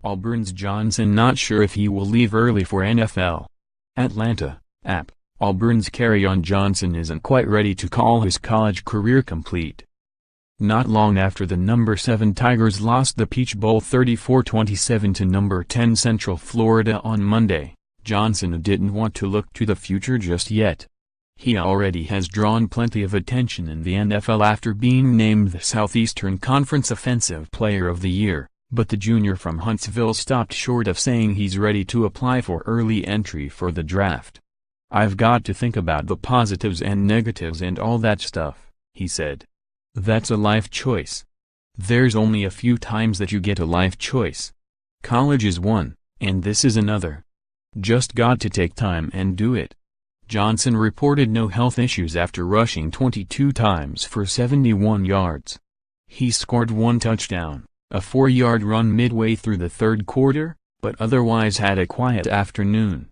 Auburns Johnson not sure if he will leave early for NFL. Atlanta, App. Auburn's Kerryon Johnson isn't quite ready to call his college career complete. Not long after the number 7 Tigers lost the Peach Bowl 34-27 to number 10 Central Florida on Monday, Johnson didn't want to look to the future just yet. He already has drawn plenty of attention in the NFL after being named the Southeastern Conference Offensive Player of the Year, but the junior from Huntsville stopped short of saying he's ready to apply for early entry for the draft. "I've got to think about the positives and negatives and all that stuff," he said. "That's a life choice. There's only a few times that you get a life choice. College is one, and this is another. Just got to take time and do it." Johnson reported no health issues after rushing 22 times for 71 yards. He scored 1 touchdown, a 4-yard run midway through the third quarter, but otherwise had a quiet afternoon.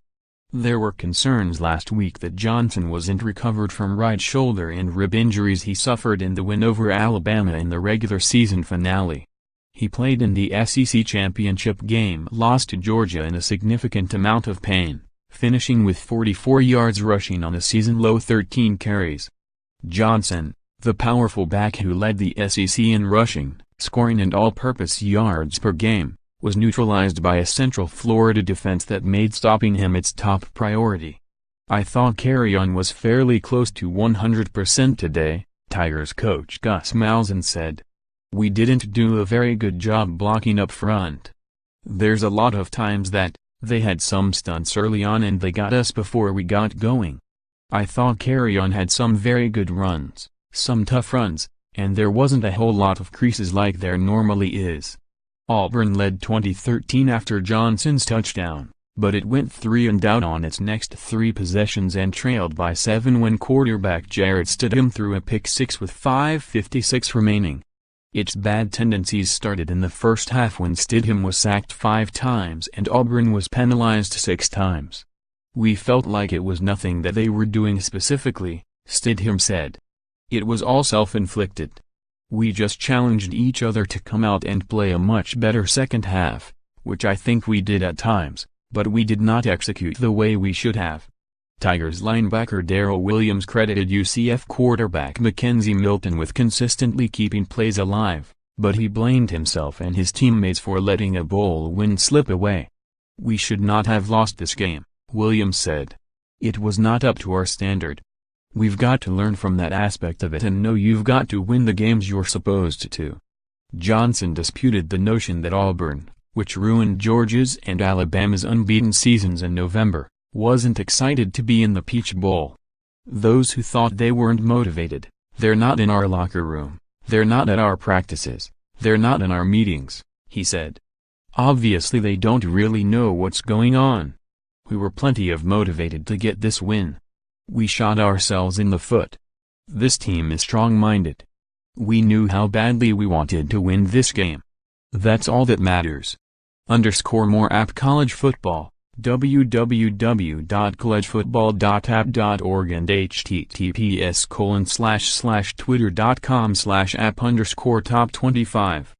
There were concerns last week that Johnson wasn't recovered from right shoulder and rib injuries he suffered in the win over Alabama in the regular season finale. He played in the SEC championship game, lost to Georgia in a significant amount of pain, finishing with 44 yards rushing on a season-low 13 carries. Johnson, the powerful back who led the SEC in rushing, scoring and all-purpose yards per game, was neutralized by a Central Florida defense that made stopping him its top priority. "I thought Kerryon was fairly close to 100% today," Tigers coach Gus Malzahn said. "We didn't do a very good job blocking up front. There's a lot of times that they had some stunts early on and they got us before we got going. I thought Kerryon had some very good runs, some tough runs, and there wasn't a whole lot of creases like there normally is." Auburn led 2013 after Johnson's touchdown, but it went 3 and out on its next 3 possessions and trailed by 7 when quarterback Jarrett Stidham threw a pick-6 with 5:56 remaining. Its bad tendencies started in the first half when Stidham was sacked 5 times and Auburn was penalized 6 times. "We felt like it was nothing that they were doing specifically," Stidham said. "It was all self-inflicted. We just challenged each other to come out and play a much better second half, which I think we did at times, but we did not execute the way we should have." Tigers linebacker Darrell Williams credited UCF quarterback Mackenzie Milton with consistently keeping plays alive, but he blamed himself and his teammates for letting a bowl win slip away. "We should not have lost this game," Williams said. "It was not up to our standard. We've got to learn from that aspect of it and know you've got to win the games you're supposed to." Johnson disputed the notion that Auburn, which ruined Georgia's and Alabama's unbeaten seasons in November, wasn't excited to be in the Peach Bowl. "Those who thought they weren't motivated, they're not in our locker room, they're not at our practices, they're not in our meetings," he said. "Obviously they don't really know what's going on. We were plenty of motivated to get this win. We shot ourselves in the foot. This team is strong-minded. We knew how badly we wanted to win this game. That's all that matters." _More App College Football, www.collegefootball.app.org and https://twitter.com/app_top25